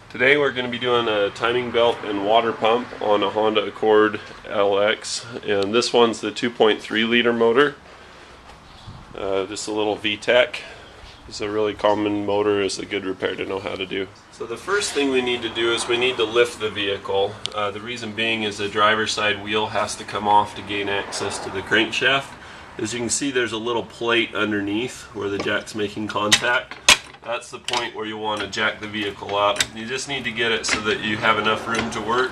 Today we're going to be doing a timing belt and water pump on a Honda Accord LX, and this one's the 2.3 liter motor. Just a little VTEC. It's a really common motor. It's a good repair to know how to do. So the first thing we need to do is we need to lift the vehicle. The reason being is the driver's side wheel has to come off to gain access to the crankshaft. As you can see, there's a little plate underneath where the jack's making contact. That's the point where you want to jack the vehicle up. You just need to get it so that you have enough room to work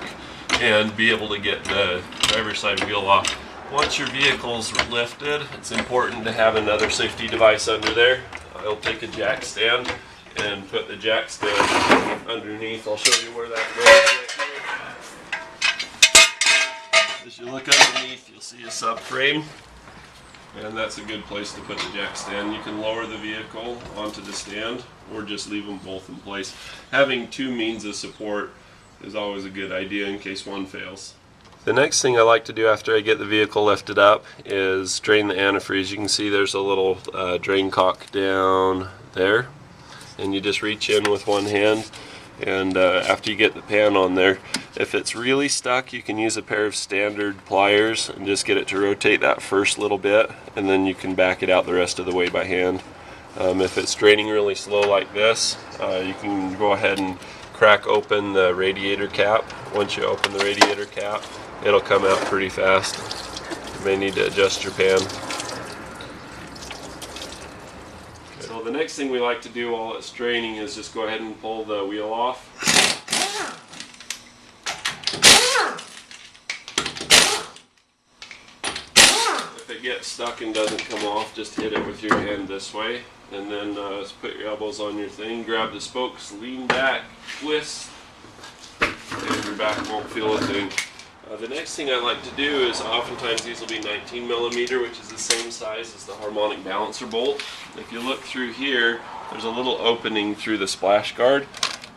and be able to get the driver's side wheel off. Once your vehicle's lifted, it's important to have another safety device under there. I'll take a jack stand and put the jack stand underneath. I'll show you where that goes. As you look underneath, you'll see a subframe. And that's a good place to put the jack stand. You can lower the vehicle onto the stand or just leave them both in place. Having two means of support is always a good idea in case one fails. The next thing I like to do after I get the vehicle lifted up is drain the antifreeze. You can see there's a little drain cock down there, and you just reach in with one hand, and after you get the pan on there, if it's really stuck, you can use a pair of standard pliers and just get it to rotate that first little bit, and then you can back it out the rest of the way by hand. If it's draining really slow like this, you can go ahead and crack open the radiator cap. Once you open the radiator cap, it'll come out pretty fast. You may need to adjust your pan. So the next thing we like to do while it's draining is just go ahead and pull the wheel off. If it gets stuck and doesn't come off, just hit it with your hand this way, and then just put your elbows on your thing, grab the spokes, lean back, twist, and your back won't feel a thing. The next thing I like to do is oftentimes these will be 19 millimeter, which is the same size as the harmonic balancer bolt. If you look through here, there's a little opening through the splash guard.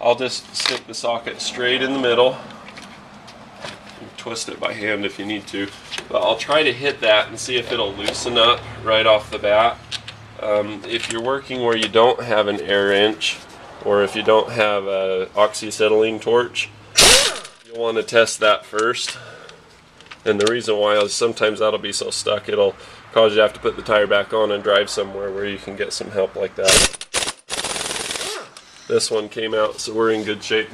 I'll just stick the socket straight in the middle. Twist it by hand if you need to, but I'll try to hit that and see if it'll loosen up right off the bat. If you're working where you don't have an air wrench, or if you don't have an oxyacetylene torch, you'll want to test that first. And the reason why is sometimes that'll be so stuck it'll cause you to have to put the tire back on and drive somewhere where you can get some help like that. This one came out, so we're in good shape.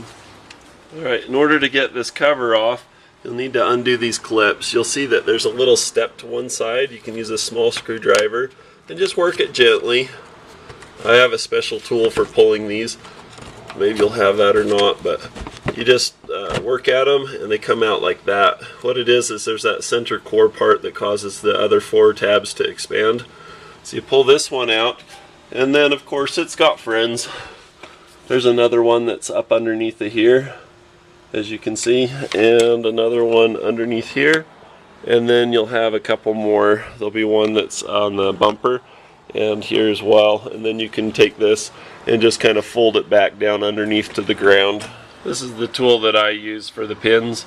Alright, in order to get this cover off, you'll need to undo these clips. You'll see that there's a little step to one side. You can use a small screwdriver and just work it gently. I have a special tool for pulling these. Maybe you'll have that or not, but you just work at them and they come out like that. What it is there's that center core part that causes the other four tabs to expand. So you pull this one out, and then of course it's got friends. There's another one that's up underneath of here, as you can see, and another one underneath here, and then you'll have a couple more. There'll be one that's on the bumper and here as well, and then you can take this and just kind of fold it back down underneath to the ground. This is the tool that I use for the pins.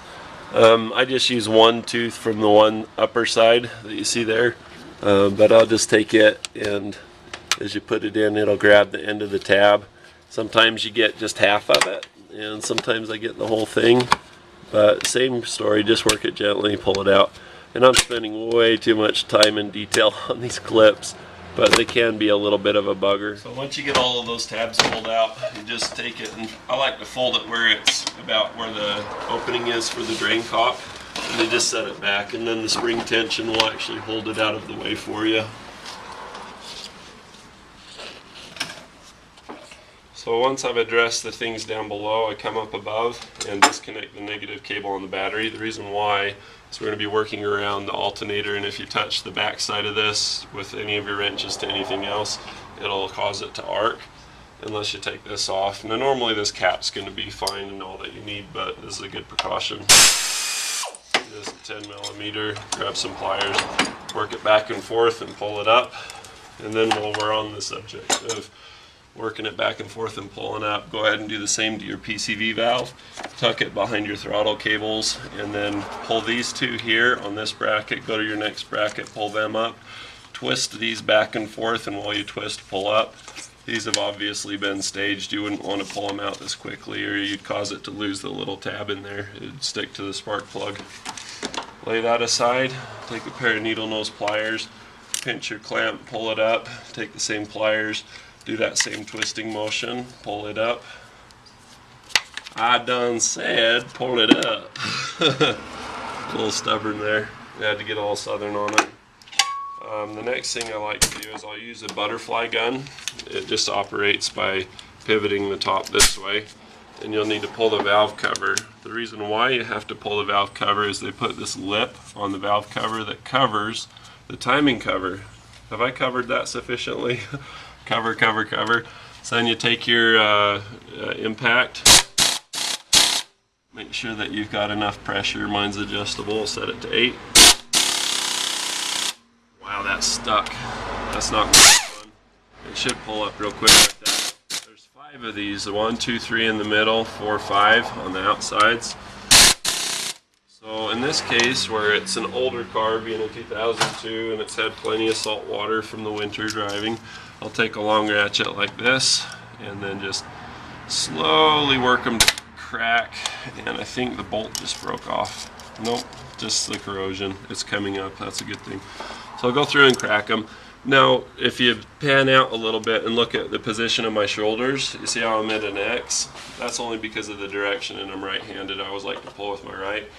I just use one tooth from the one upper side that you see there, but I'll just take it, and as you put it in, it'll grab the end of the tab. Sometimes you get just half of it, and sometimes I get the whole thing, but same story, just work it gently, pull it out. And I'm spending way too much time and detail on these clips, but they can be a little bit of a bugger. So once you get all of those tabs pulled out, you just take it, and I like to fold it where it's about where the opening is for the drain cock, and you just set it back, and then the spring tension will actually hold it out of the way for you. So once I've addressed the things down below, I come up above and disconnect the negative cable on the battery. The reason why is we're going to be working around the alternator, and if you touch the back side of this with any of your wrenches to anything else, it'll cause it to arc unless you take this off. Now normally this cap's going to be fine and all that you need, but this is a good precaution. Just 10 millimeter, grab some pliers, work it back and forth and pull it up, and then while we're on the subject of working it back and forth and pulling up, go ahead and do the same to your PCV valve. Tuck it behind your throttle cables, and then pull these two here on this bracket, go to your next bracket, pull them up, twist these back and forth, and while you twist, pull up. These have obviously been staged. You wouldn't want to pull them out this quickly or you'd cause it to lose the little tab in there. It'd stick to the spark plug. Lay that aside, take a pair of needle nose pliers, pinch your clamp, pull it up, take the same pliers, do that same twisting motion, pull it up. I done said pull it up. A little stubborn there. I had to get all southern on it. The next thing I like to do is I'll use a butterfly gun. It just operates by pivoting the top this way. And you'll need to pull the valve cover. The reason why you have to pull the valve cover is they put this lip on the valve cover that covers the timing cover. Have I covered that sufficiently? Cover, cover, cover. So then you take your impact. Make sure that you've got enough pressure. Mine's adjustable. Set it to 8. Wow, that's stuck. That's not really fun. It should pull up real quick like that. There's 5 of these. 1, 2, 3 in the middle, 4, 5 on the outsides. So in this case, where it's an older car, being a 2002, and it's had plenty of salt water from the winter driving, I'll take a long ratchet like this and then just slowly work them to crack. And I think the bolt just broke off. Nope, just the corrosion. It's coming up. That's a good thing. So I'll go through and crack them. Now, if you pan out a little bit and look at the position of my shoulders, you see how I'm at an X? That's only because of the direction, and I'm right-handed. I always like to pull with my right.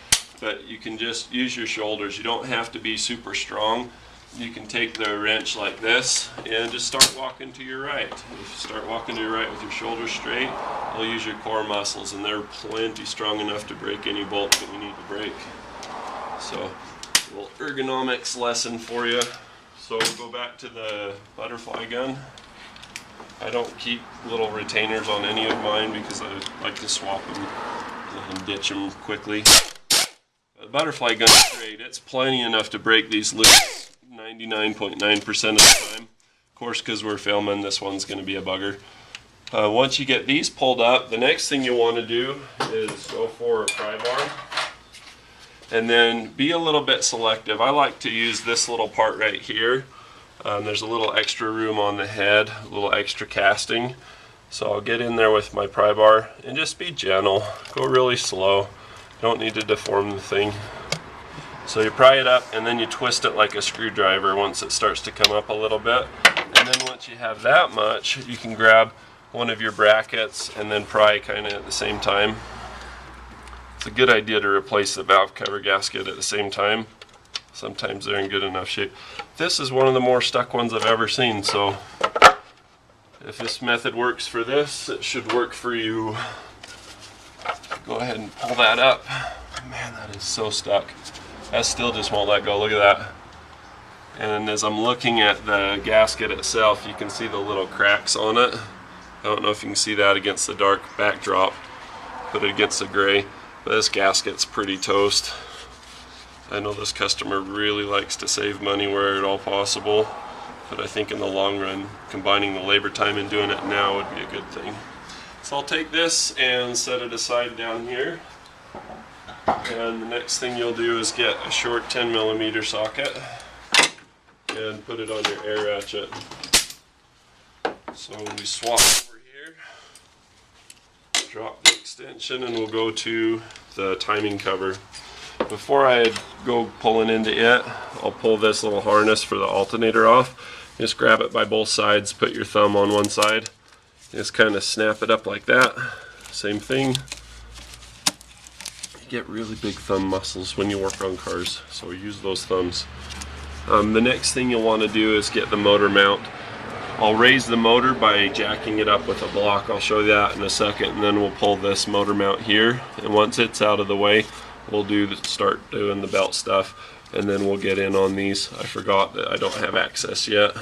But you can just use your shoulders. You don't have to be super strong. You can take the wrench like this and just start walking to your right. If you start walking to your right with your shoulders straight, you'll use your core muscles, and they're plenty strong enough to break any bolt that you need to break. So, a little ergonomics lesson for you. So we'll go back to the butterfly gun. I don't keep little retainers on any of mine because I like to swap them and ditch them quickly. The butterfly gun is great. It's plenty enough to break these loose 99.9% of the time. Of course, because we're filming, this one's going to be a bugger. Once you get these pulled up, the next thing you want to do is go for a pry bar. And then be a little bit selective. I like to use this little part right here. There's a little extra room on the head, a little extra casting. So I'll get in there with my pry bar and just be gentle. Go really slow. You don't need to deform the thing. So you pry it up and then you twist it like a screwdriver once it starts to come up a little bit. And then once you have that much, you can grab one of your brackets and then pry kind of at the same time. It's a good idea to replace the valve cover gasket at the same time. Sometimes they're in good enough shape. This is one of the more stuck ones I've ever seen, so if this method works for this, it should work for you. Go ahead and pull that up. Man, that is so stuck. That still just won't let go. Look at that. And as I'm looking at the gasket itself, you can see the little cracks on it. I don't know if you can see that against the dark backdrop, but against the gray. But this gasket's pretty toast. I know this customer really likes to save money where at all possible, but I think in the long run, combining the labor time and doing it now would be a good thing. So I'll take this and set it aside down here. And the next thing you'll do is get a short 10mm socket and put it on your air ratchet. So we swap over here, drop the extension, and we'll go to the timing cover. Before I go pulling into it, I'll pull this little harness for the alternator off. Just grab it by both sides, put your thumb on one side, just kind of snap it up like that. Same thing. You get really big thumb muscles when you work on cars, so use those thumbs. The next thing you'll want to do is get the motor mount. I'll raise the motor by jacking it up with a block. I'll show you that in a second, and then we'll pull this motor mount here, and once it's out of the way, we'll start doing the belt stuff, and then we'll get in on these. I forgot that I don't have access yet.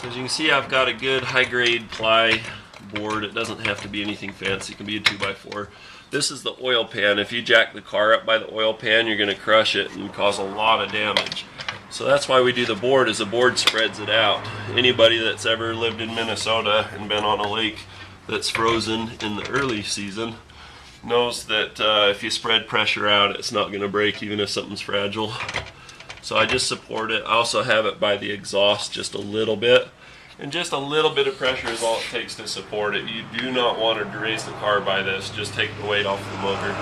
So as you can see, I've got a good high-grade ply board. It doesn't have to be anything fancy. It can be a 2x4. This is the oil pan. If you jack the car up by the oil pan, you're going to crush it and cause a lot of damage. So that's why we do the board, is the board spreads it out. Anybody that's ever lived in Minnesota and been on a lake that's frozen in the early season knows that if you spread pressure out, it's not going to break even if something's fragile. So I just support it. I also have it by the exhaust just a little bit, And just a little bit of pressure is all it takes to support it. You do not want to raise the car by this, just take the weight off the motor.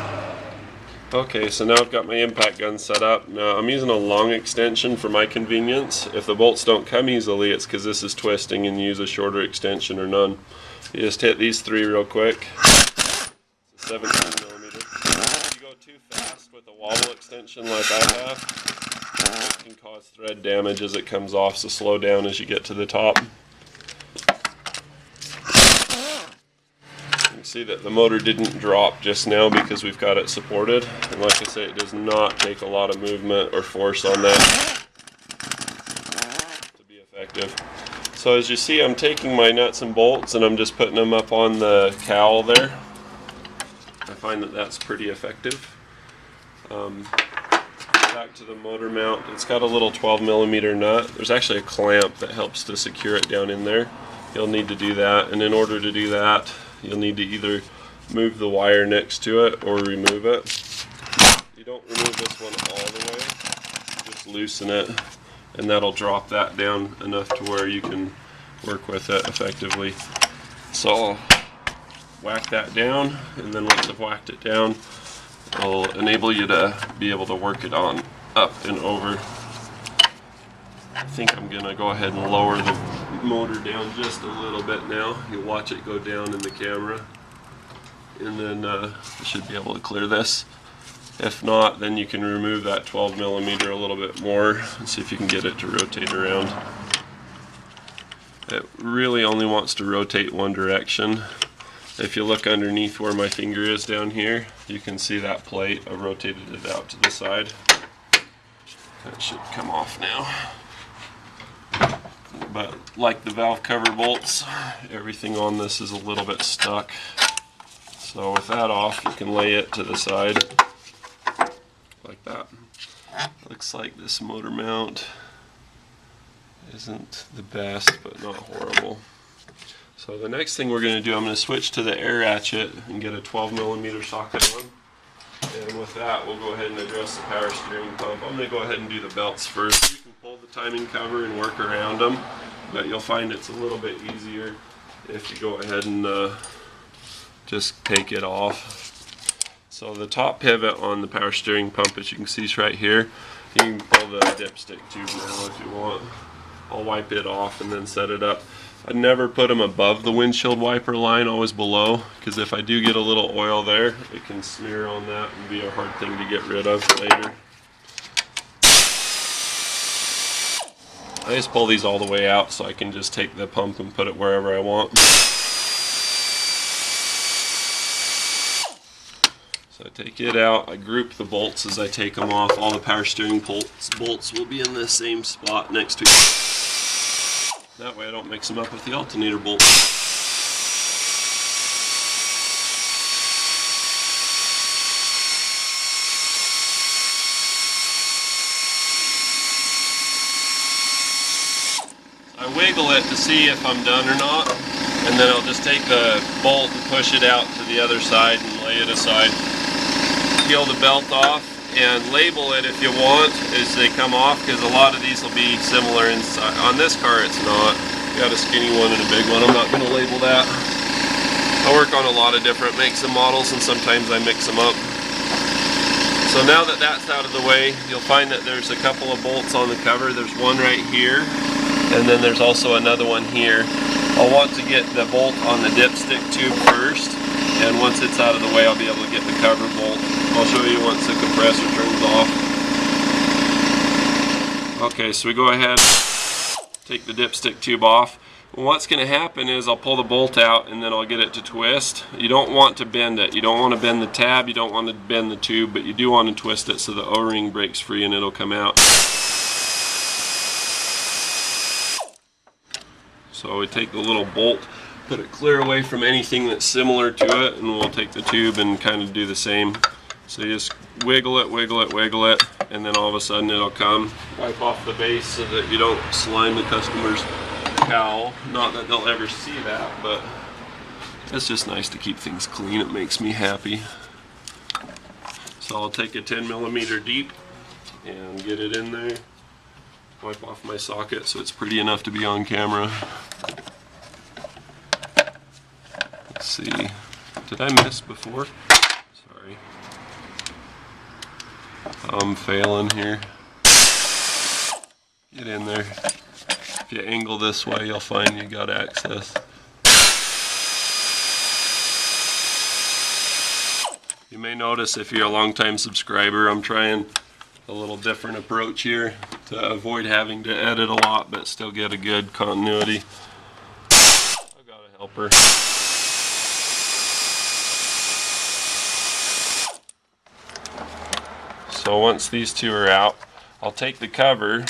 Okay, so now I've got my impact gun set up. Now I'm using a long extension for my convenience. If the bolts don't come easily, it's because this is twisting, and you use a shorter extension or none. You just hit these three real quick. It's a 17 millimeter. If you go too fast with a wobble extension like I have, it can cause thread damage as it comes off, so slow down as you get to the top. See that the motor didn't drop just now because we've got it supported, and like I say, it does not take a lot of movement or force on that to be effective. So as you see, I'm taking my nuts and bolts and I'm just putting them up on the cowl there. I find that that's pretty effective. Back to the motor mount, it's got a little 12 millimeter nut. There's actually a clamp that helps to secure it down in there. You'll need to do that, and in order to do that, you'll need to either move the wire next to it or remove it. You don't remove this one all the way, just loosen it, and that'll drop that down enough to where you can work with it effectively. So I'll whack that down, and then once I've whacked it down, it'll enable you to be able to work it on up and over. I think I'm gonna go ahead and lower the motor down just a little bit now. You'll watch it go down in the camera, and then I should be able to clear this. If not, then you can remove that 12 millimeter a little bit more and see if you can get it to rotate around. It really only wants to rotate one direction. If you look underneath where my finger is down here, you can see that plate. I rotated it out to the side. That should come off now. But like the valve cover bolts, everything on this is a little bit stuck. So with that off, you can lay it to the side like that. Looks like this motor mount isn't the best, but not horrible. So the next thing we're going to do, I'm going to switch to the air ratchet and get a 12 millimeter socket on. And with that, we'll go ahead and address the power steering pump. I'm going to go ahead and do the belts first. You can pull the timing cover and work around them, but you'll find it's a little bit easier if you go ahead and just take it off. So the top pivot on the power steering pump, as you can see, is right here. You can pull the dipstick tube now if you want. I'll wipe it off and then set it up. I never put them above the windshield wiper line, always below, because if I do get a little oil there, it can smear on that and be a hard thing to get rid of later. I just pull these all the way out so I can just take the pump and put it wherever I want. So I take it out, I group the bolts as I take them off. All the power steering bolts will be in the same spot next to each other. That way I don't mix them up with the alternator bolt. I wiggle it to see if I'm done or not, and then I'll just take the bolt and push it out to the other side and lay it aside. Peel the belt off and label it if you want as they come off, because a lot of these will be similar inside. On this car it's not. You got a skinny one and a big one. I'm not going to label that. I work on a lot of different makes and models, and sometimes I mix them up. So now that that's out of the way, you'll find that there's a couple of bolts on the cover. There's one right here, and then there's also another one here. I'll want to get the bolt on the dipstick tube first, and once it's out of the way, I'll be able to get the cover bolt. I'll show you once the compressor turns off. Okay, so we go ahead, take the dipstick tube off. Well, what's going to happen is I'll pull the bolt out and then I'll get it to twist. You don't want to bend it. You don't want to bend the tab, you don't want to bend the tube, but you do want to twist it so the O-ring breaks free and it'll come out. So we take the little bolt, put it clear away from anything that's similar to it, and we'll take the tube and kind of do the same. So you just wiggle it, wiggle it, wiggle it, and then all of a sudden it'll come. Wipe off the base so that you don't slime the customer's cowl. Not that they'll ever see that, but it's just nice to keep things clean. It makes me happy. So I'll take a 10 millimeter deep and get it in there. wipe off my socket so it's pretty enough to be on camera. Let's see, did I miss before? Sorry. I'm failing here. Get in there. If you angle this way, you'll find you got access. You may notice if you're a long-time subscriber, I'm trying a little different approach here to avoid having to edit a lot but still get a good continuity. I've got a helper. So once these two are out, I'll take the cover,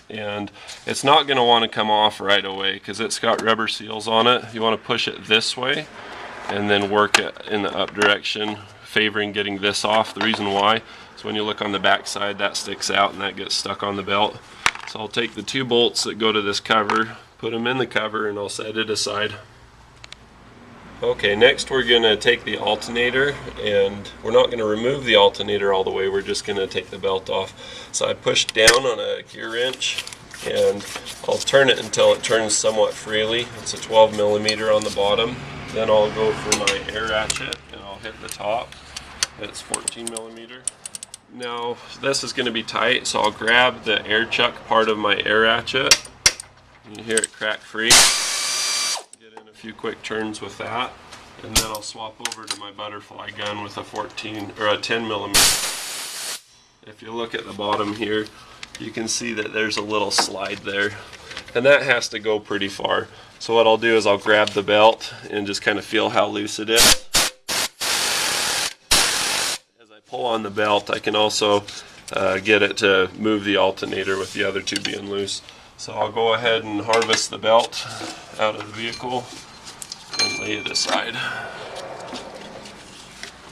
and it's not going to want to come off right away because it's got rubber seals on it. You want to push it this way and then work it in the up direction, favoring getting this off. The reason why is when you look on the back side, that sticks out and that gets stuck on the belt. So I'll take the two bolts that go to this cover, put them in the cover, and I'll set it aside. Okay, next we're going to take the alternator, and we're not going to remove the alternator all the way, we're just going to take the belt off. So I push down on a gear wrench and I'll turn it until it turns somewhat freely. It's a 12 millimeter on the bottom. Then I'll go for my air ratchet and I'll hit the top. It's 14 millimeter. Now this is going to be tight, so I'll grab the air chuck part of my air ratchet. You hear it crack free. A few quick turns with that, and then I'll swap over to my butterfly gun with a 14 or a 10 millimeter. If you look at the bottom here, you can see that there's a little slide there, and that has to go pretty far. So what I'll do is I'll grab the belt and just kind of feel how loose it is. As I pull on the belt, I can also get it to move the alternator with the other two being loose. So I'll go ahead and harvest the belt out of the vehicle and lay it aside.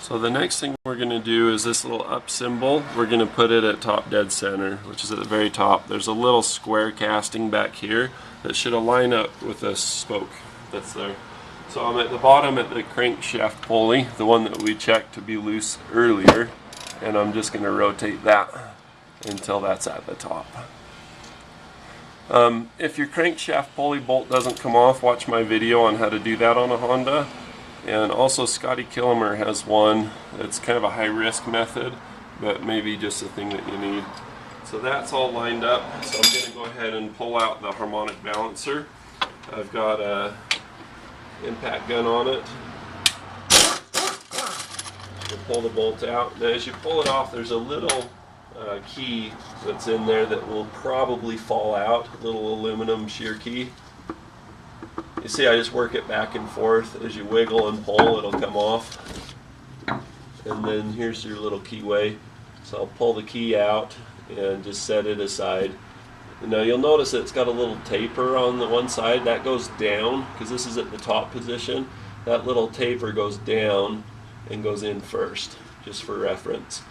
So the next thing we're going to do is this little up symbol. We're going to put it at top dead center, which is at the very top. There's a little square casting back here that should align up with the spoke that's there. So I'm at the bottom at the crankshaft pulley, the one that we checked to be loose earlier, and I'm just going to rotate that until that's at the top. If your crankshaft pulley bolt doesn't come off, watch my video on how to do that on a Honda. And also Scotty Killimer has one. It's kind of a high risk method, but maybe just a thing that you need. So that's all lined up. So I'm going to go ahead and pull out the harmonic balancer. I've got a impact gun on it. We'll pull the bolt out. And as you pull it off, there's a little key that's in there that will probably fall out, a little aluminum shear key. You see, I just work it back and forth. As you wiggle and pull, it'll come off. And then here's your little keyway. So I'll pull the key out and just set it aside. And now you'll notice that it's got a little taper on the one side. That goes down because this is at the top position. That little taper goes down and goes in first, just for reference.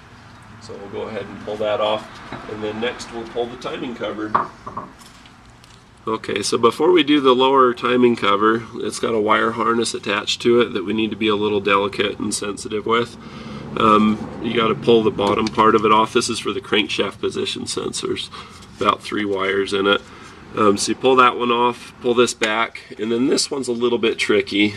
So we'll go ahead and pull that off, and then next we'll pull the timing cover. Okay, so before we do the lower timing cover, it's got a wire harness attached to it that we need to be a little delicate and sensitive with. You got to pull the bottom part of it off. This is for the crankshaft position sensors, about 3 wires in it. So you pull that one off, pull this back, and then this one's a little bit tricky.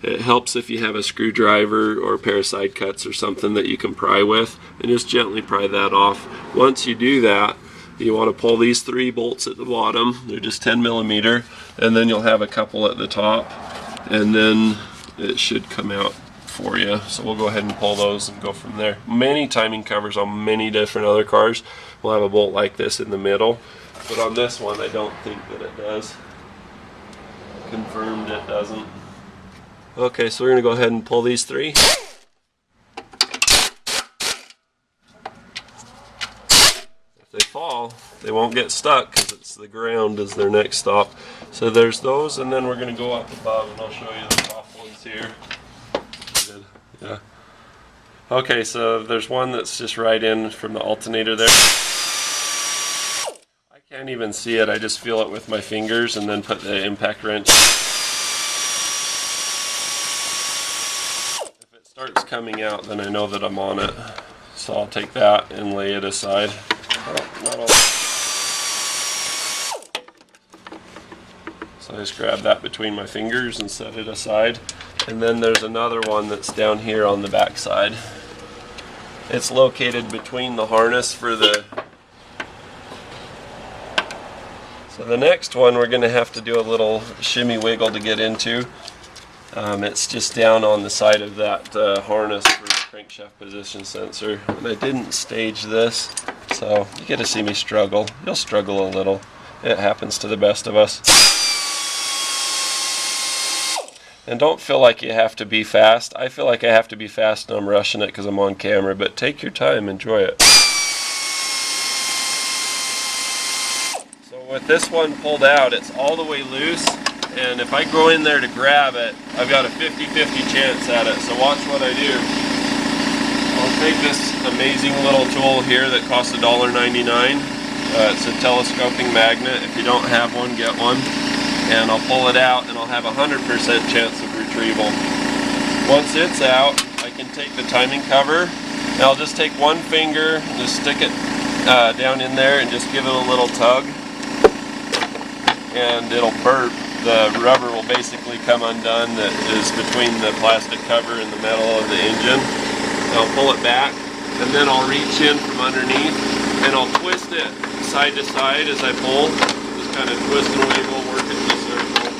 It helps if you have a screwdriver or a pair of side cuts or something that you can pry with, and just gently pry that off. Once you do that, you want to pull these 3 bolts at the bottom. They're just 10 millimeter, and then you'll have a couple at the top, and then it should come out for you. So we'll go ahead and pull those and go from there. Many timing covers on many different other cars will have a bolt like this in the middle, but on this one I don't think that it does. Confirmed it doesn't. Okay, so we're going to go ahead and pull these 3. If they fall, they won't get stuck because it's the ground is their next stop. So there's those, and then we're going to go up above, and I'll show you the top ones here. Good. Yeah. Okay, so there's one that's just right in from the alternator there. I can't even see it, I just feel it with my fingers and then put the impact wrench. Starts coming out, then I know that I'm on it. So I'll take that and lay it aside. Oh, not all. So I just grab that between my fingers and set it aside. And then there's another one that's down here on the back side. It's located between the harness for the... So the next one we're going to have to do a little shimmy wiggle to get into. It's just down on the side of that harness for the crankshaft position sensor. And I didn't stage this, so you get to see me struggle. You'll struggle a little. It happens to the best of us. And don't feel like you have to be fast. I feel like I have to be fast and I'm rushing it because I'm on camera, but take your time, enjoy it. So with this one pulled out, it's all the way loose, and if I go in there to grab it, I've got a 50-50 chance at it. So watch what I do. I'll take this amazing little tool here that costs $1.99. It's a telescoping magnet. If you don't have one, get one. And I'll pull it out and I'll have a 100% chance of retrieval. Once it's out, I can take the timing cover and I'll just take one finger and just stick it down in there and just give it a little tug, and it'll burp. The rubber will basically come undone that is between the plastic cover and the metal of the engine. I'll pull it back and then I'll reach in from underneath and I'll twist it side to side as I pull. Just kind of twist and wiggle, work it in a circle,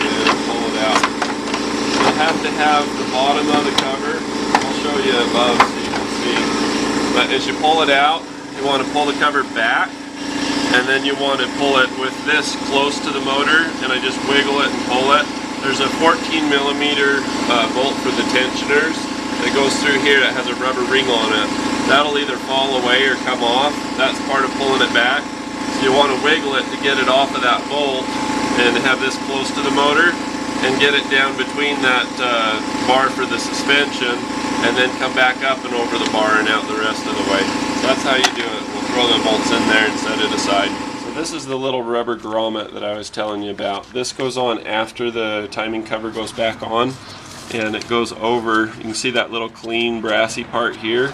and pull it out. You'll have to have the bottom of the cover. I'll show you above so you can see. But as you pull it out, you want to pull the cover back, and then you want to pull it with this close to the motor, and I just wiggle it and pull it. There's a 14mm bolt for the tensioners that goes through here that has a rubber ring on it. That'll either fall away or come off. That's part of pulling it back. So you want to wiggle it to get it off of that bolt and have this close to the motor and get it down between that bar for the suspension, and then come back up and over the bar and out the rest of the way. So that's how you do it. We'll throw the bolts in there and set it aside. So this is the little rubber grommet that I was telling you about. This goes on after the timing cover goes back on, and it goes over. You can see that little clean brassy part here.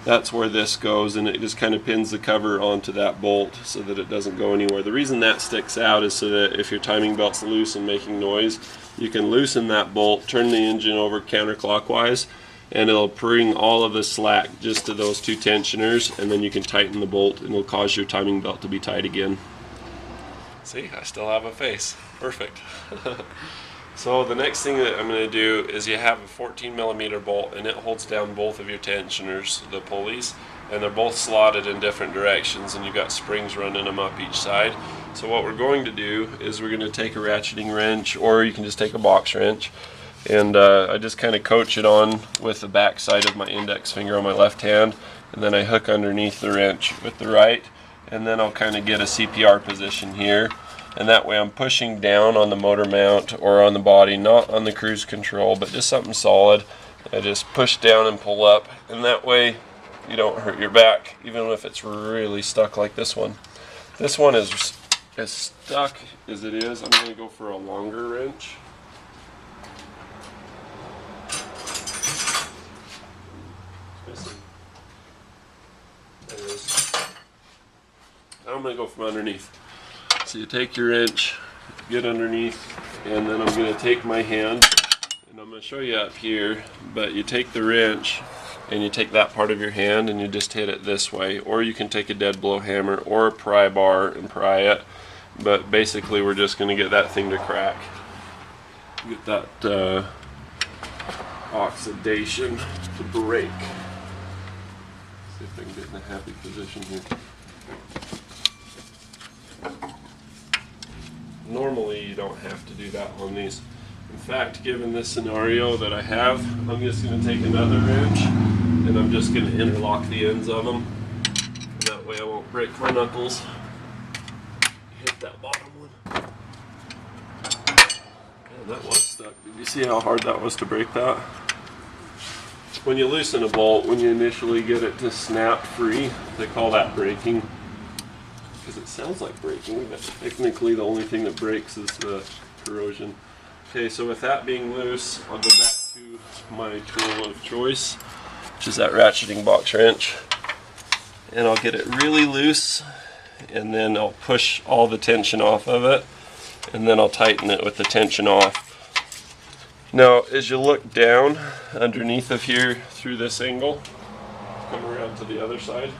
That's where this goes, and it just kind of pins the cover onto that bolt so that it doesn't go anywhere. The reason that sticks out is so that if your timing belt's loose and making noise, you can loosen that bolt, turn the engine over counterclockwise, and it'll bring all of the slack just to those two tensioners, and then you can tighten the bolt and it'll cause your timing belt to be tight again. See, I still have a face. Perfect. So the next thing that I'm going to do is you have a 14mm bolt, and it holds down both of your tensioners, the pulleys, and they're both slotted in different directions, and you've got springs running them up each side. So what we're going to do is we're going to take a ratcheting wrench, or you can just take a box wrench, and I just kind of coach it on with the back side of my index finger on my left hand, and then I hook underneath the wrench with the right, and then I'll kind of get a CPR position here. And that way I'm pushing down on the motor mount or on the body, not on the cruise control, but just something solid. I just push down and pull up, and that way you don't hurt your back, even if it's really stuck like this one. This one is as stuck as it is. I'm going to go for a longer wrench. There it is. I'm going to go from underneath. So you take your wrench, get underneath, and then I'm going to take my hand, and I'm going to show you up here, but you take the wrench and you take that part of your hand and you just hit it this way, or you can take a dead blow hammer or a pry bar and pry it, but basically we're just going to get that thing to crack. Get that oxidation to break. See if I can get in a happy position here. Normally you don't have to do that on these. In fact, given this scenario that I have, I'm just going to take another wrench and I'm just going to interlock the ends of them. And that way I won't break my knuckles. Hit that bottom one. Man, that was stuck. Did you see how hard that was to break that? When you loosen a bolt, when you initially get it to snap free, they call that breaking. Because it sounds like breaking, but technically the only thing that breaks is the corrosion. Okay, so with that being loose, I'll go back to my tool of choice, which is that ratcheting box wrench, and I'll get it really loose and then I'll push all the tension off of it, and then I'll tighten it with the tension off. Now as you look down underneath of here through this angle, come around to the other side,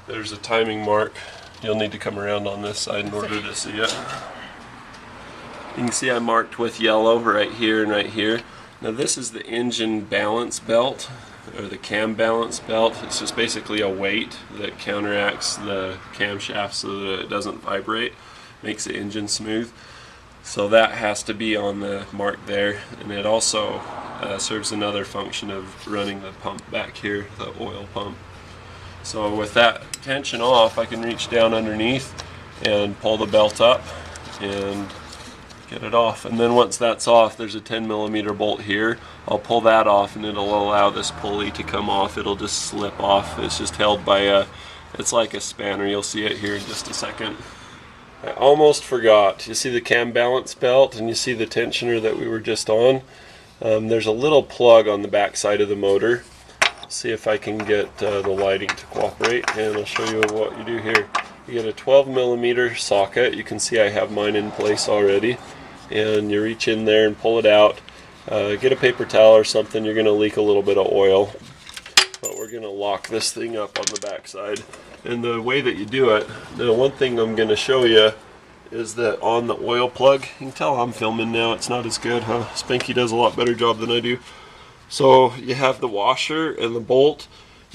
there's a timing mark. You'll need to come around on this side in order to see it. You can see I marked with yellow right here and right here. Now this is the engine balance belt, or the cam balance belt. It's just basically a weight that counteracts the camshaft so that it doesn't vibrate, makes the engine smooth. So that has to be on the mark there, and it also serves another function of running the pump back here, the oil pump. So with that tension off, I can reach down underneath and pull the belt up and get it off. And then once that's off, there's a 10mm bolt here. I'll pull that off and it'll allow this pulley to come off. It'll just slip off. It's just held by it's like a spanner. You'll see it here in just a second. I almost forgot. You see the cam balance belt and you see the tensioner that we were just on. There's a little plug on the back side of the motor. See if I can get the lighting to cooperate, and I'll show you what you do here. You get a 12mm socket. You can see I have mine in place already, and you reach in there and pull it out. Get a paper towel or something. You're going to leak a little bit of oil, but we're going to lock this thing up on the back side. And the way that you do it, now one thing I'm going to show you is that on the oil plug, you can tell I'm filming now, it's not as good, huh? Spanky does a lot better job than I do. So you have the washer and the bolt,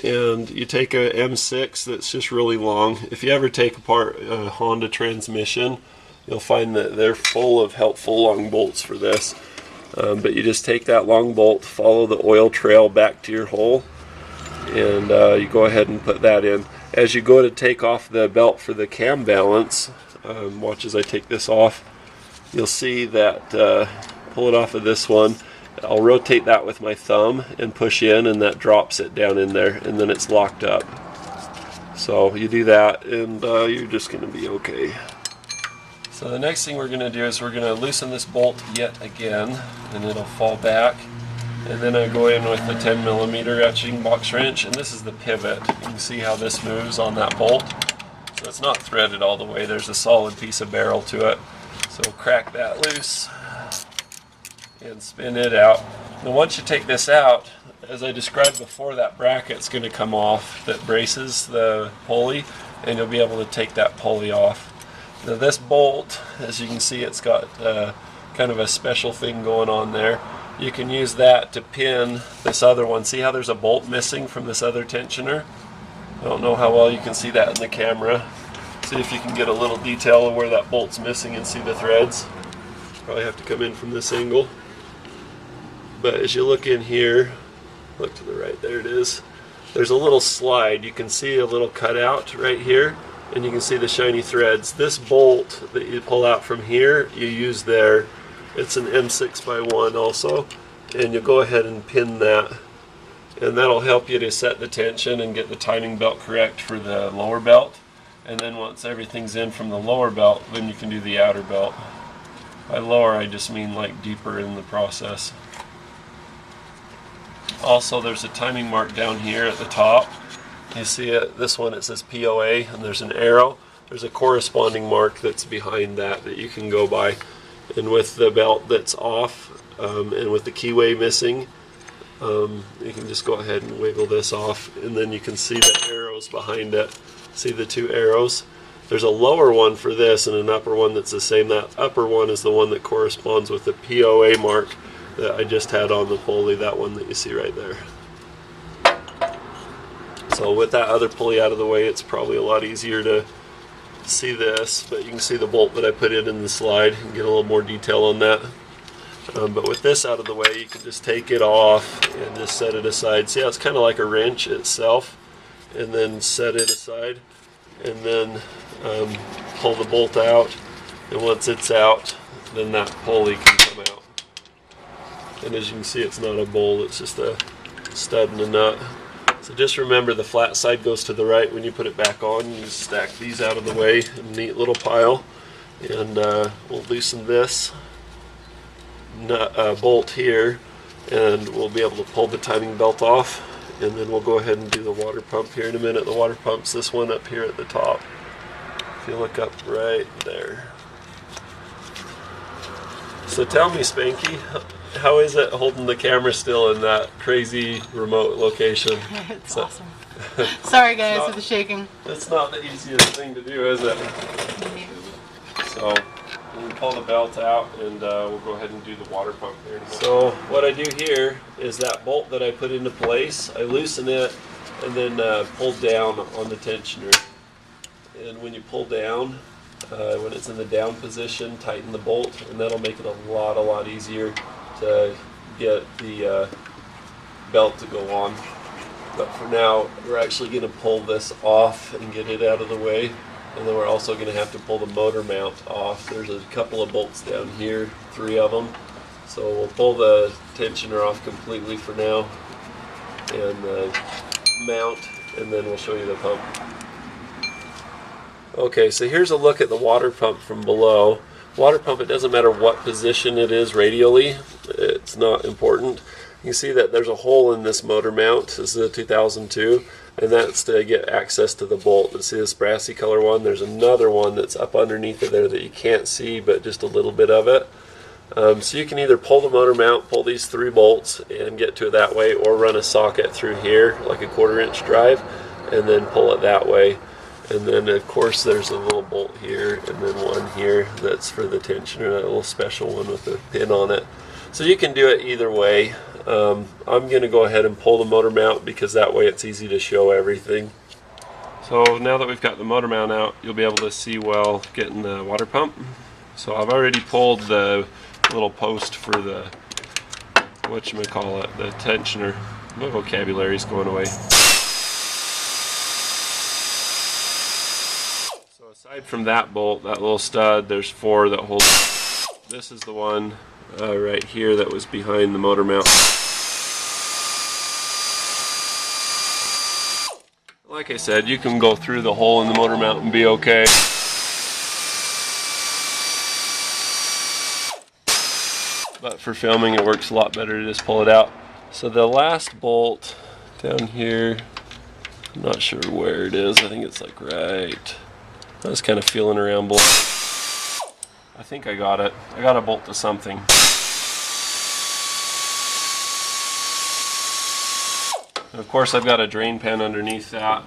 and you take a M6 that's just really long. If you ever take apart a Honda transmission, you'll find that they're full of helpful long bolts for this. But you just take that long bolt, follow the oil trail back to your hole, and you go ahead and put that in. As you go to take off the belt for the cam balance, watch as I take this off, you'll see that, pull it off of this one, I'll rotate that with my thumb and push in, and that drops it down in there, and then it's locked up. So you do that and you're just going to be okay. So the next thing we're going to do is we're going to loosen this bolt yet again, and it'll fall back. And then I go in with the 10mm ratcheting box wrench, and this is the pivot. You can see how this moves on that bolt. So it's not threaded all the way, there's a solid piece of barrel to it. So we'll crack that loose and spin it out. Now once you take this out, as I described before, that bracket's going to come off that braces the pulley, and you'll be able to take that pulley off. Now this bolt, as you can see, it's got kind of a special thing going on there. You can use that to pin this other one. See how there's a bolt missing from this other tensioner? I don't know how well you can see that in the camera. See if you can get a little detail of where that bolt's missing and see the threads. Probably have to come in from this angle. But as you look in here, look to the right, there it is. There's a little slide. You can see a little cutout right here, and you can see the shiny threads. This bolt that you pull out from here, you use there. It's an M6x1 also, and you'll go ahead and pin that, and that'll help you to set the tension and get the timing belt correct for the lower belt. And then once everything's in from the lower belt, then you can do the outer belt. By lower, I just mean like deeper in the process. Also, there's a timing mark down here at the top. You see it, this one, it says POA, and there's an arrow. There's a corresponding mark that's behind that that you can go by. And with the belt that's off, and with the keyway missing, you can just go ahead and wiggle this off, and then you can see the arrows behind it. See the two arrows? There's a lower one for this and an upper one that's the same. That upper one is the one that corresponds with the POA mark that I just had on the pulley, that one that you see right there. So with that other pulley out of the way, it's probably a lot easier to see this, but you can see the bolt that I put in the slide and get a little more detail on that. But with this out of the way, you can just take it off and just set it aside. See how it's kind of like a wrench itself, and then set it aside, and then pull the bolt out, and once it's out, then that pulley can come out. And as you can see, it's not a bolt, it's just a stud and a nut. So just remember, the flat side goes to the right when you put it back on. You just stack these out of the way in a neat little pile, and we'll loosen this bolt here, and we'll be able to pull the timing belt off and then we'll go ahead and do the water pump here in a minute. The water pump's this one up here at the top. If you look up right there. So tell me, Spanky, how is it holding the camera still in that crazy remote location? It's awesome. Sorry guys for the shaking. It's not the easiest thing to do, is it? No. So we'll pull the belt out and we'll go ahead and do the water pump here. So what I do here is that bolt that I put into place, I loosen it and then pull down on the tensioner. And when you pull down, when it's in the down position, tighten the bolt, and that'll make it a lot easier to get the belt to go on. But for now, we're actually going to pull this off and get it out of the way, and then we're also going to have to pull the motor mount off. There's a couple of bolts down here, 3 of them. So we'll pull the tensioner off completely for now, and the mount, and then we'll show you the pump. Okay, so here's a look at the water pump from below. Water pump, it doesn't matter what position it is radially, it's not important. You can see that there's a hole in this motor mount. This is a 2002, and that's to get access to the bolt. See this brassy color one? There's another one that's up underneath it there that you can't see, but just a little bit of it. So you can either pull the motor mount, pull these 3 bolts and get to it that way, or run a socket through here, like a 1/4-inch drive, and then pull it that way. And then of course there's a little bolt here, and then one here that's for the tensioner, that little special one with the pin on it. So you can do it either way. I'm going to go ahead and pull the motor mount because that way it's easy to show everything. So now that we've got the motor mount out, you'll be able to see well getting the water pump. So I've already pulled the little post for the, whatchamacallit, the tensioner. My vocabulary's going away. Aside from that bolt, that little stud, there's 4 that hold. This is the one right here that was behind the motor mount. Like I said, you can go through the hole in the motor mount and be okay. But for filming, it works a lot better to just pull it out. So the last bolt down here, I'm not sure where it is. I think it's like right. I was kind of feeling around bolt. I think I got it. I got a bolt to something. And of course, I've got a drain pan underneath that.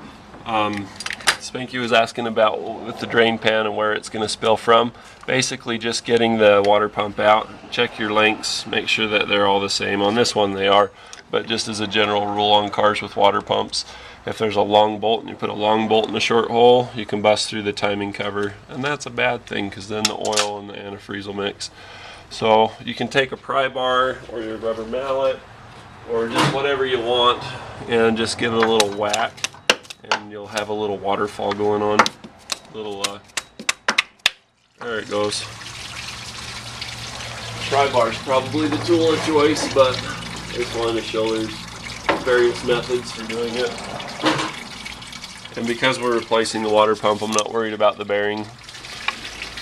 Spanky was asking about with the drain pan and where it's going to spill from. Basically, just getting the water pump out. Check your lengths. Make sure that they're all the same. On this one, they are. But just as a general rule on cars with water pumps, if there's a long bolt and you put a long bolt in a short hole, you can bust through the timing cover, and that's a bad thing because then the oil and the antifreeze will mix. So you can take a pry bar or your rubber mallet or just whatever you want and just give it a little whack, and you'll have a little waterfall going on. There it goes. Pry bar is probably the tool of choice, but I just wanted to show there's various methods for doing it. And because we're replacing the water pump, I'm not worried about the bearing.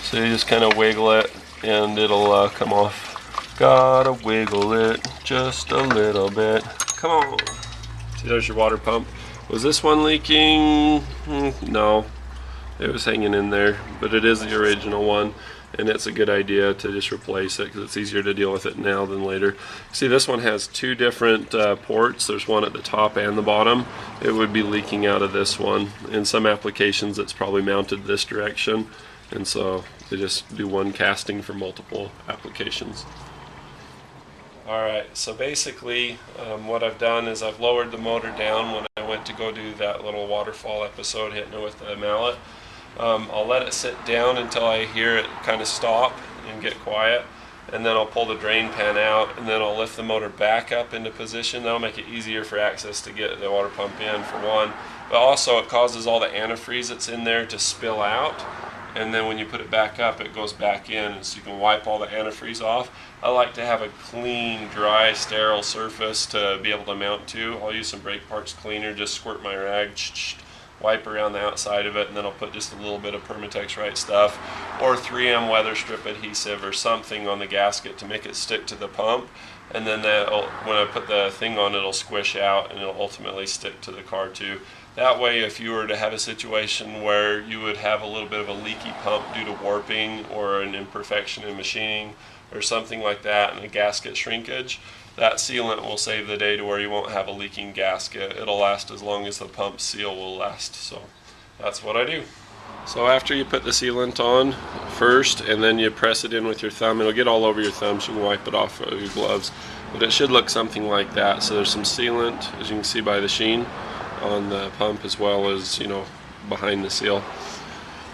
So you just kind of wiggle it and it'll come off. Gotta wiggle it just a little bit. Come on. See, there's your water pump. Was this one leaking? No. It was hanging in there, but it is the original one. And it's a good idea to just replace it because it's easier to deal with it now than later. See, this one has 2 different ports. There's one at the top and the bottom. It would be leaking out of this one. In some applications, it's probably mounted this direction, and so they just do one casting for multiple applications. Alright, so basically what I've done is I've lowered the motor down when I went to go do that little waterfall episode hitting it with the mallet. I'll let it sit down until I hear it kind of stop and get quiet, and then I'll pull the drain pan out, and then I'll lift the motor back up into position. That'll make it easier for access to get the water pump in, for one, but also it causes all the antifreeze that's in there to spill out, and then when you put it back up, it goes back in, and so you can wipe all the antifreeze off. I like to have a clean, dry, sterile surface to be able to mount to. I'll use some brake parts cleaner, just squirt my rag, wipe around the outside of it, and then I'll put just a little bit of Permatex Right Stuff or 3M weather strip adhesive or something on the gasket to make it stick to the pump. and then when I put the thing on, it'll squish out and it'll ultimately stick to the car too. That way, if you were to have a situation where you would have a little bit of a leaky pump due to warping or an imperfection in machining or something like that, and a gasket shrinkage, that sealant will save the day to where you won't have a leaking gasket. It'll last as long as the pump seal will last. So that's what I do. So after you put the sealant on first and then you press it in with your thumb, it'll get all over your thumb, so you can wipe it off of your gloves. But it should look something like that. So there's some sealant, as you can see by the sheen, on the pump as well as, you know, behind the seal.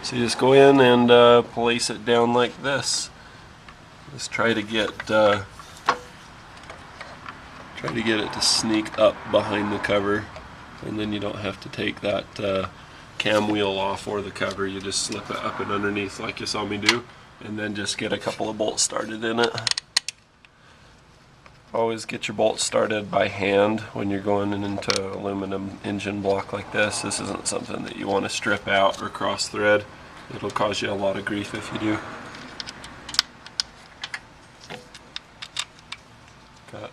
So you just go in and place it down like this. Just try to get it to sneak up behind the cover, and then you don't have to take that cam wheel off or the cover. You just slip it up and underneath like you saw me do, and then just get a couple of bolts started in it. Always get your bolts started by hand when you're going into aluminum engine block like this. This isn't something that you want to strip out or cross thread. It'll cause you a lot of grief if you do. Got.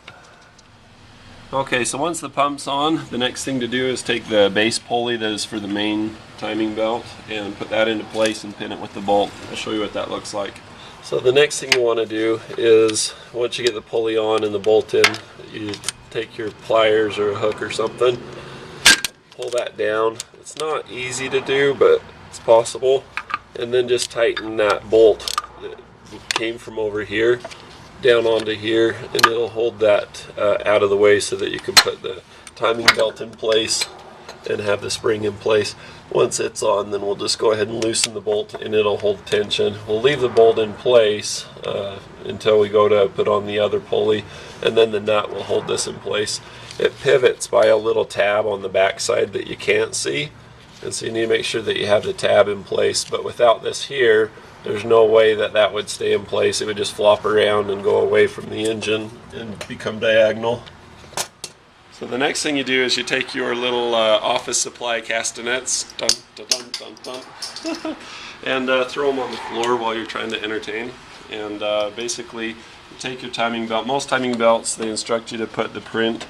Okay, so once the pump's on, the next thing to do is take the base pulley that is for the main timing belt and put that into place and pin it with the bolt. I'll show you what that looks like. So the next thing you want to do is, once you get the pulley on and the bolt in, you take your pliers or a hook or something, pull that down. It's not easy to do, but it's possible. And then just tighten that bolt that came from over here down onto here, and it'll hold that out of the way so that you can put the timing belt in place and have the spring in place. Once it's on, then we'll just go ahead and loosen the bolt and it'll hold tension. We'll leave the bolt in place until we go to put on the other pulley, and then the nut will hold this in place. It pivots by a little tab on the back side that you can't see, and so you need to make sure that you have the tab in place. But without this here, there's no way that that would stay in place. It would just flop around and go away from the engine and become diagonal. So the next thing you do is you take your little office supply castanets, dun, dun, dun, dun, dun, and throw them on the floor while you're trying to entertain. And basically, you take your timing belt. Most timing belts, they instruct you to put the print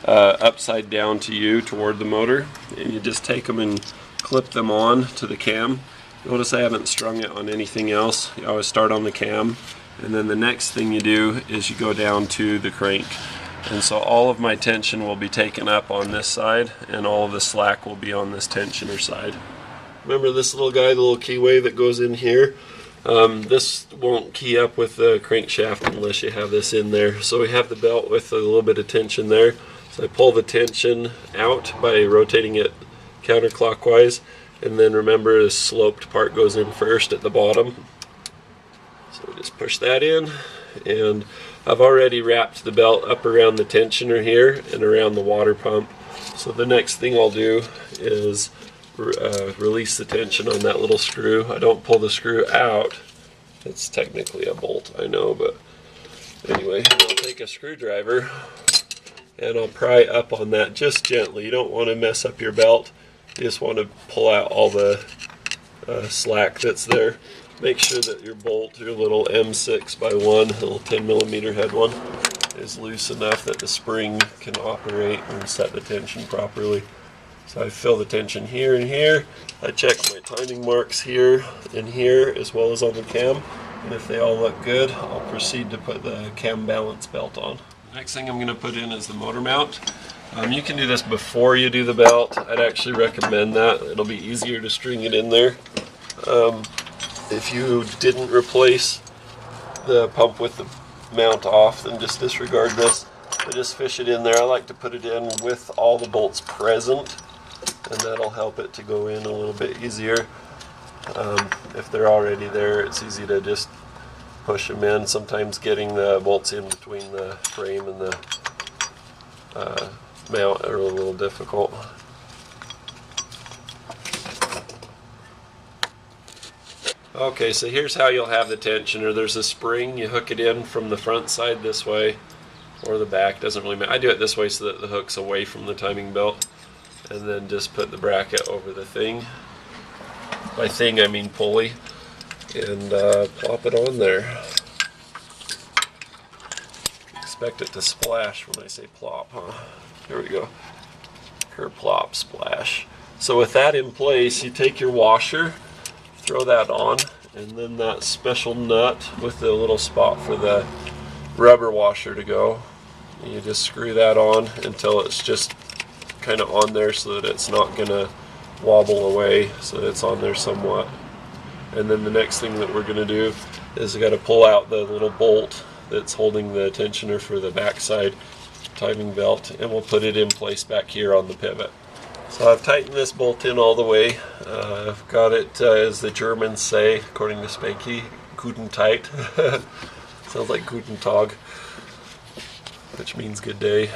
upside down to you toward the motor, and you just take them and clip them on to the cam. Notice I haven't strung it on anything else. You always start on the cam, and then the next thing you do is you go down to the crank. And so all of my tension will be taken up on this side, and all of the slack will be on this tensioner side. Remember this little guy, the little keyway that goes in here? This won't key up with the crankshaft unless you have this in there. So we have the belt with a little bit of tension there. So I pull the tension out by rotating it counterclockwise, and then remember the sloped part goes in first at the bottom. So we just push that in, and I've already wrapped the belt up around the tensioner here and around the water pump. So the next thing I'll do is release the tension on that little screw. I don't pull the screw out. It's technically a bolt, I know, but anyway, I'll take a screwdriver and I'll pry up on that just gently. You don't want to mess up your belt. You just want to pull out all the slack that's there. Make sure that your bolt, your little M6x1, little 10mm head one, is loose enough that the spring can operate and set the tension properly. So I feel the tension here and here. I check my timing marks here and here as well as on the cam. And if they all look good, I'll proceed to put the cam balance belt on. Next thing I'm going to put in is the motor mount. You can do this before you do the belt. I'd actually recommend that. It'll be easier to string it in there. If you didn't replace the pump with the mount off, then just disregard this. But just fish it in there. I like to put it in with all the bolts present, and that'll help it to go in a little bit easier. If they're already there, it's easy to just push them in. Sometimes getting the bolts in between the frame and the mount are a little difficult. Okay, so here's how you'll have the tensioner. There's a spring. You hook it in from the front side this way, or the back, doesn't really matter. I do it this way so that the hook's away from the timing belt, and then just put the bracket over the thing. By thing I mean pulley, and plop it on there. expect it to splash when I say plop, huh? Here we go. Plop, splash. So with that in place, you take your washer, throw that on, and then that special nut with the little spot for the rubber washer to go. And you just screw that on until it's just kind of on there so that it's not gonna wobble away, so that it's on there somewhat. And then the next thing that we're gonna do is we got to pull out the little bolt that's holding the tensioner for the backside timing belt, and we'll put it in place back here on the pivot. So I've tightened this bolt in all the way. I've got it, as the Germans say, according to Spanky, guten tight. Sounds like guten Tag, which means good day.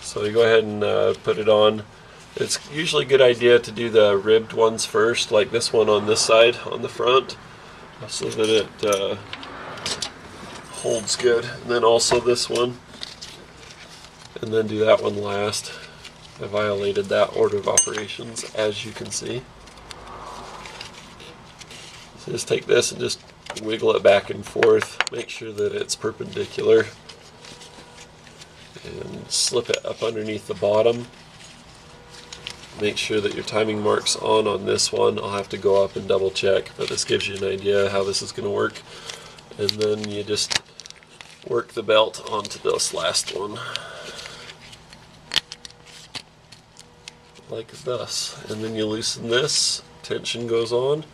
So you go ahead and put it on. It's usually a good idea to do the ribbed ones first, like this one on this side on the front, so that it holds good. And then also this one, and then do that one last. I violated that order of operations, as you can see. So just take this and just wiggle it back and forth, make sure that it's perpendicular, and slip it up underneath the bottom. Make sure that your timing mark's on this one. I'll have to go up and double check, but this gives you an idea how this is going to work. And then you just work the belt onto this last one, like thus. And then you loosen this, tension goes on,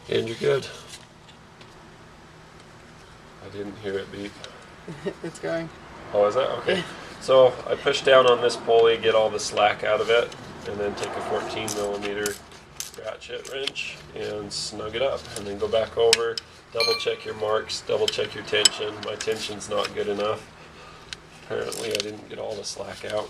and you're good. I didn't hear it beep. It's going. Oh, is that? Okay. So I push down on this pulley, get all the slack out of it, and then take a 14mm ratchet wrench and snug it up, and then go back over, double check your marks, double check your tension. My tension's not good enough. Apparently I didn't get all the slack out.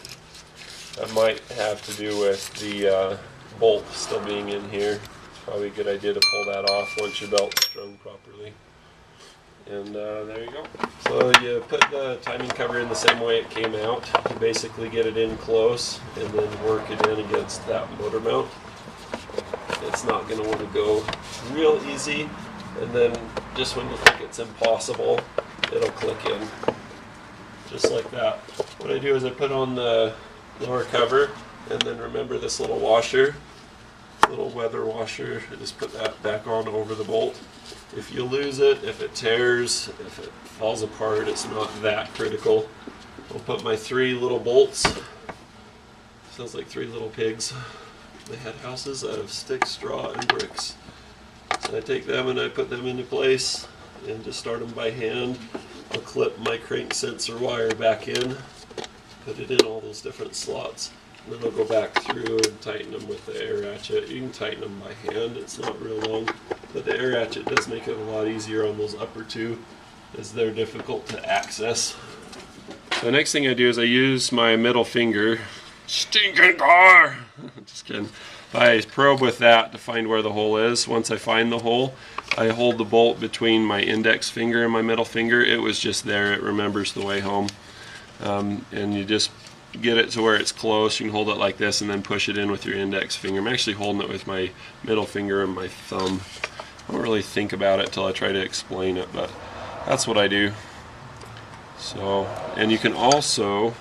That might have to do with the bolt still being in here. It's probably a good idea to pull that off once your belt's strung properly. And there you go. So you put the timing cover in the same way it came out. You basically get it in close and then work it in against that motor mount. It's not going to want to go real easy, and then just when you think it's impossible, it'll click in. Just like that. What I do is I put on the lower cover, and then remember this little washer, little weather washer, I just put that back on over the bolt. If you lose it, if it tears, if it falls apart, it's not that critical. I'll put my 3 little bolts. Sounds like 3 little pigs. They had houses out of sticks, straw, and bricks. So I take them and I put them into place and just start them by hand. I'll clip my crank sensor wire back in, put it in all those different slots, and then I'll go back through and tighten them with the air ratchet. You can tighten them by hand, it's not real long, but the air ratchet does make it a lot easier on those upper 2, as they're difficult to access. The next thing I do is I use my middle finger. Stinking car! Just kidding. I probe with that to find where the hole is. Once I find the hole, I hold the bolt between my index finger and my middle finger. It was just there, it remembers the way home. And you just get it to where it's close. You can hold it like this and then push it in with your index finger. I'm actually holding it with my middle finger and my thumb. I don't really think about it till I try to explain it, but that's what I do. So, and you can also,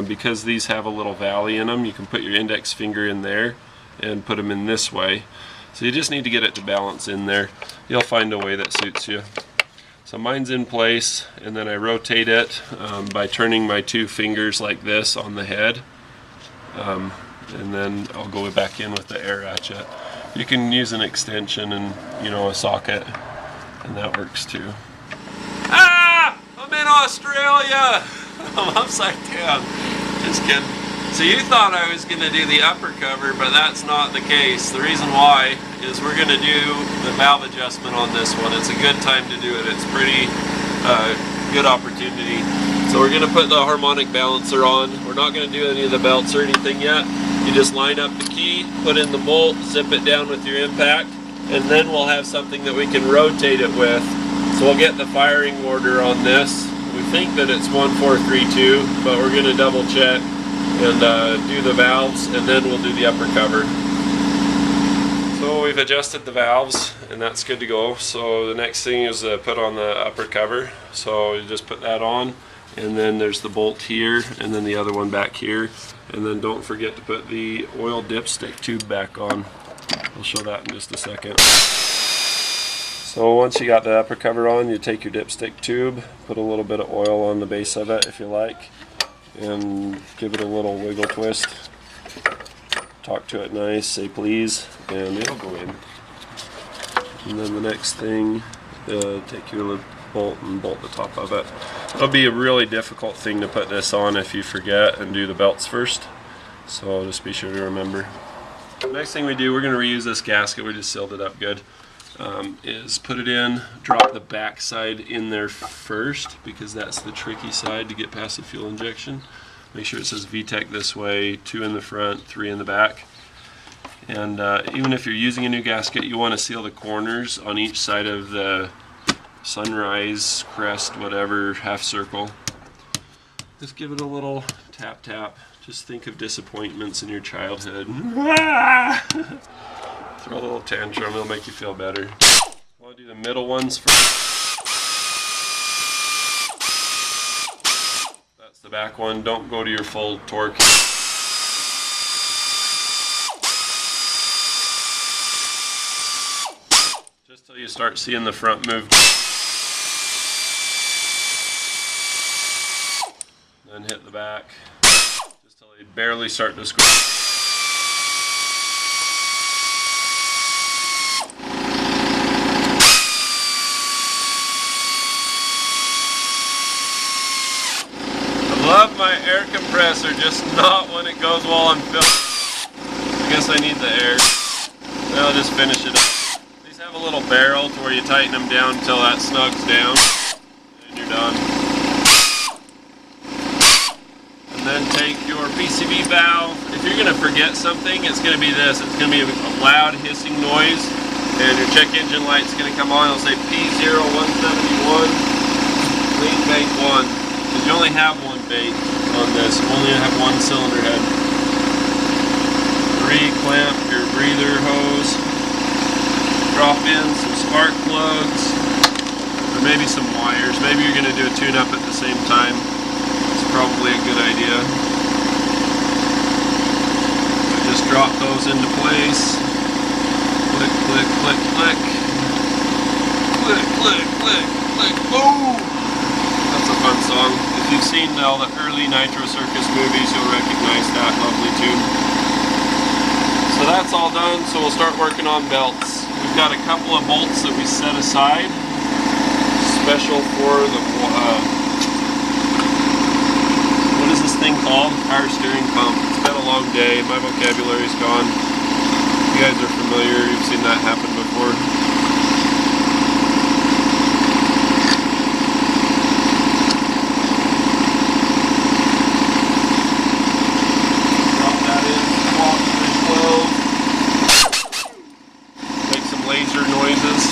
because these have a little valley in them, you can put your index finger in there and put them in this way. So you just need to get it to balance in there. You'll find a way that suits you. So mine's in place, and then I rotate it by turning my 2 fingers like this on the head, and then I'll go back in with the air ratchet. You can use an extension and, you know, a socket, and that works too. Ah! I'm in Australia! I'm upside down. Just kidding. So you thought I was going to do the upper cover, but that's not the case. The reason why is we're going to do the valve adjustment on this one. It's a good time to do it. It's pretty good opportunity. So we're going to put the harmonic balancer on. We're not going to do any of the belts or anything yet. You just line up the key, put in the bolt, zip it down with your impact, and then we'll have something that we can rotate it with. So we'll get the firing order on this. We think that it's 1432, but we're going to double check and do the valves, and then we'll do the upper cover. So we've adjusted the valves, and that's good to go. So the next thing is put on the upper cover. So you just put that on, and then there's the bolt here, and then the other one back here. And then don't forget to put the oil dipstick tube back on. I'll show that in just a second. So once you got the upper cover on, you take your dipstick tube, put a little bit of oil on the base of it if you like, and give it a little wiggle twist. Talk to it nice, say please, and it'll go in. And then the next thing, take your bolt and bolt the top of it. It'll be a really difficult thing to put this on if you forget and do the belts first. So just be sure to remember. Next thing we do, we're going to reuse this gasket. We just sealed it up good. Is put it in, drop the back side in there first, because that's the tricky side to get past the fuel injection. Make sure it says VTEC this way, 2 in the front, 3 in the back. And even if you're using a new gasket, you want to seal the corners on each side of the sunrise, crest, whatever, half circle. Just give it a little tap tap. Just think of disappointments in your childhood. Throw a little tantrum, it'll make you feel better. I want to do the middle ones first. That's the back one. Don't go to your full torque. Just till you start seeing the front move. Then hit the back. Just till you barely start to squeeze. Love my air compressor, just not when it goes while I'm filming. I guess I need the air. Then I'll just finish it up. These have a little barrel to where you tighten them down until that snugs down, and you're done. And then take your PCV valve. If you're going to forget something, it's going to be this. It's going to be a loud hissing noise, and your check engine light's going to come on. It'll say P0171, lean bank 1. You only have one bait on this, you only have one cylinder head. Re-clamp your breather hose, drop in some spark plugs, or maybe some wires. Maybe you're going to do a tune-up at the same time. It's probably a good idea. So just drop those into place. Click, click, click, click. Click, click, click, click, boom! That's a fun song. If you've seen all the early Nitro Circus movies, you'll recognize that lovely tune. So that's all done, so we'll start working on belts. We've got a couple of bolts that we set aside, special for the, what is this thing called? Power steering pump. It's been a long day, my vocabulary's gone. You guys are familiar, you've seen that happen before. Laser noises.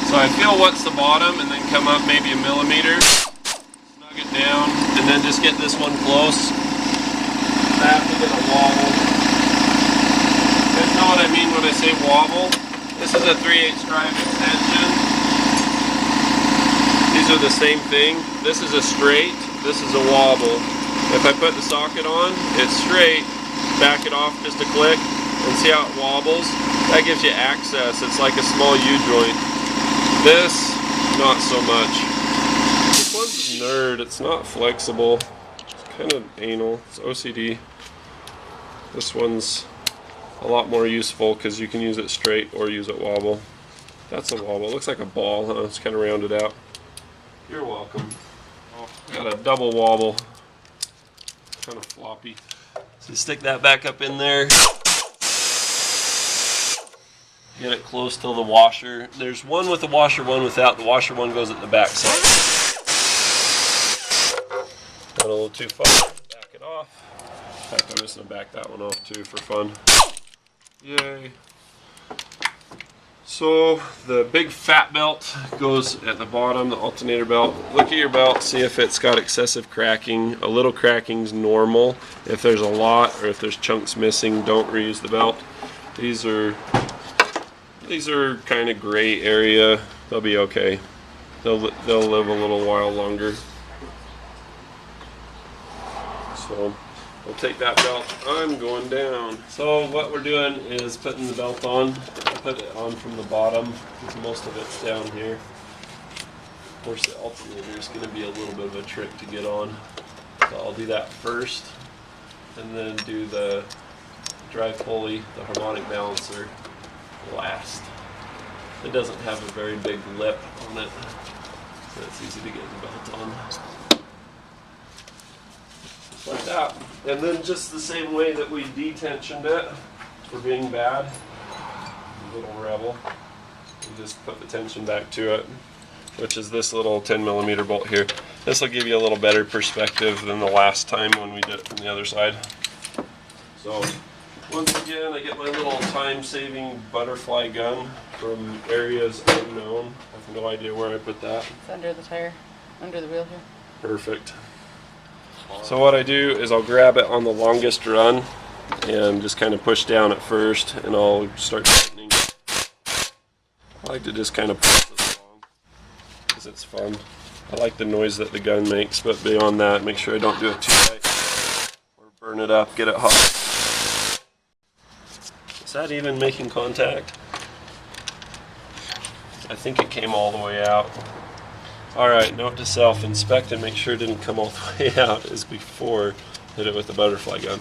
So I feel what's the bottom and then come up maybe a millimeter, snug it down, and then just get this one close. I have to get a wobble. You guys know what I mean when I say wobble? This is a 3/8 drive extension. These are the same thing. This is a straight, this is a wobble. If I put the socket on, it's straight, back it off just a click, and see how it wobbles? That gives you access. It's like a small U-joint. This, not so much. This one's a nerd. It's not flexible. It's kind of anal. It's OCD. This one's a lot more useful because you can use it straight or use it wobble. That's a wobble. It looks like a ball, huh? It's kind of rounded out. You're welcome. Oh, got a double wobble. Kind of floppy. So you stick that back up in there. Get it close to the washer. There's one with the washer, one without. The washer one goes at the back side. Got a little too far. Back it off. In fact, I'm just going to back that one off too for fun. Yay. So the big fat belt goes at the bottom, the alternator belt. Look at your belt, see if it's got excessive cracking. A little cracking's normal. If there's a lot or if there's chunks missing, don't reuse the belt. These These are kind of gray area. They'll be okay. They'll live a little while longer. So we'll take that belt. I'm going down. So what we're doing is putting the belt on. I'll put it on from the bottom because most of it's down here. Of course, the alternator is going to be a little bit of a trick to get on. So I'll do that first, and then do the drive pulley, the harmonic balancer, last. It doesn't have a very big lip on it, so it's easy to get the belt on. Just like that. And then just the same way that we detensioned it for being bad, little rebel, you just put the tension back to it, which is this little 10mm bolt here. This will give you a little better perspective than the last time when we did it from the other side. So once again, I get my little time-saving butterfly gun from areas unknown. I have no idea where I put that. It's under the tire, under the wheel here. Perfect. So what I do is I'll grab it on the longest run and just kind of push down at first, and I'll start tightening. I like to just kind of push this along because it's fun. I like the noise that the gun makes, but beyond that, make sure I don't do it too tight or burn it up, get it hot. Is that even making contact? I think it came all the way out. Alright, note to self, inspect and make sure it didn't come all the way out as before. Hit it with the butterfly gun.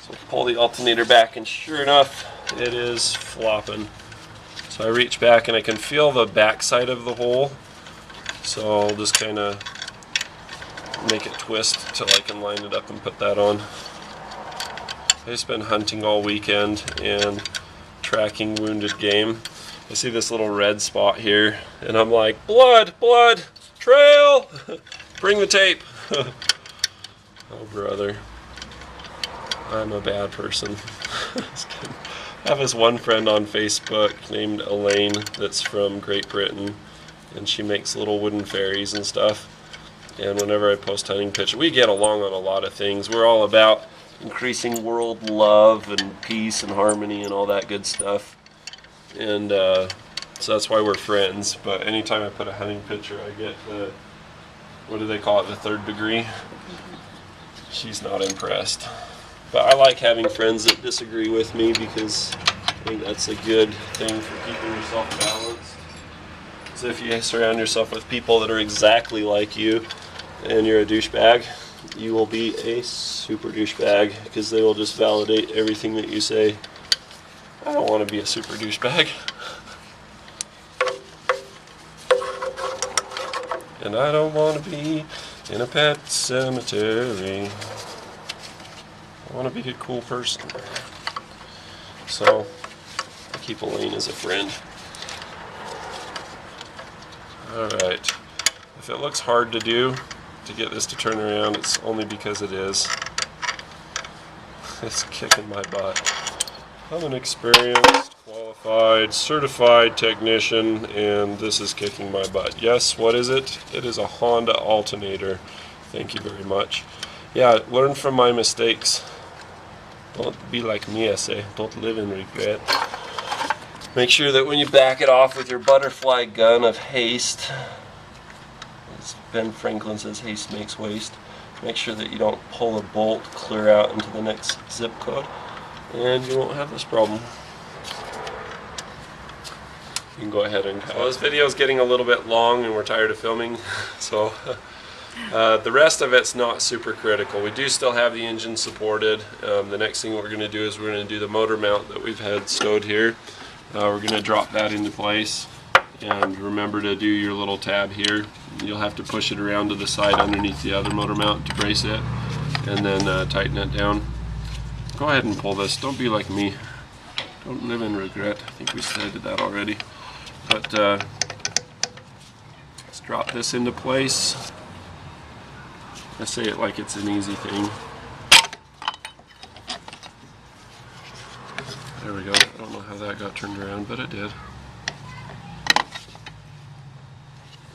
So pull the alternator back, and sure enough, it is flopping. So I reach back and I can feel the back side of the hole. So I'll just kind of make it twist till I can line it up and put that on. I've just been hunting all weekend and tracking wounded game. I see this little red spot here, and I'm like, blood, blood, trail, bring the tape. Oh brother, I'm a bad person. I have this one friend on Facebook named Elaine that's from Great Britain, and she makes little wooden fairies and stuff. And whenever I post hunting pictures, we get along on a lot of things. We're all about increasing world love and peace and harmony and all that good stuff. And so that's why we're friends. But anytime I put a hunting picture, I get the, what do they call it, the third degree? She's not impressed. But I like having friends that disagree with me because I think that's a good thing for keeping yourself balanced. So if you surround yourself with people that are exactly like you and you're a douchebag, you will be a super douchebag because they will just validate everything that you say. I don't want to be a super douchebag. And I don't want to be in a pet cemetery. I want to be a cool person. So I keep Elaine as a friend. Alright, if it looks hard to do, to get this to turn around, it's only because it is. It's kicking my butt. I'm an experienced, qualified, certified technician, and this is kicking my butt. Yes, what is it? It is a Honda alternator. Thank you very much. Yeah, learn from my mistakes. Don't be like me, I say. Don't live in regret. Make sure that when you back it off with your butterfly gun of haste, as Ben Franklin says, haste makes waste, make sure that you don't pull a bolt clear out into the next zip code, and you won't have this problem. You can go ahead and cut. Well, this video is getting a little bit long and we're tired of filming, so the rest of it's not super critical. We do still have the engine supported. The next thing we're going to do is we're going to do the motor mount that we've had stowed here. We're going to drop that into place, and remember to do your little tab here. You'll have to push it around to the side underneath the other motor mount to brace it, and then tighten it down. Go ahead and pull this. Don't be like me. Don't live in regret. I think we said that already. But let's drop this into place. I say it like it's an easy thing. There we go. I don't know how that got turned around, but it did.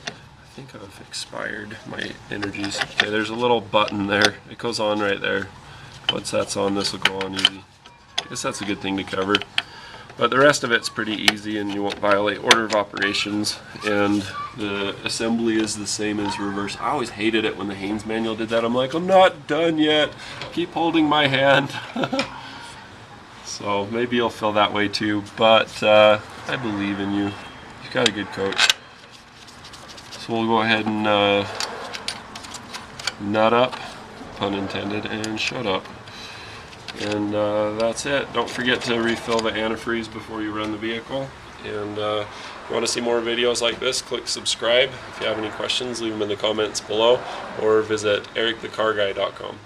I think I've expired my energies. Okay, there's a little button there. It goes on right there. Once that's on, this will go on easy. I guess that's a good thing to cover. But the rest of it's pretty easy and you won't violate order of operations, and the assembly is the same as reverse. I always hated it when the Haynes manual did that. I'm like, I'm not done yet. Keep holding my hand. So maybe you'll feel that way too, but I believe in you. You've got a good coach. So we'll go ahead and nut up, pun intended, and shut up. And that's it. Don't forget to refill the antifreeze before you run the vehicle. And if you want to see more videos like this, click subscribe. If you have any questions, leave them in the comments below, or visit ericthecarguy.com.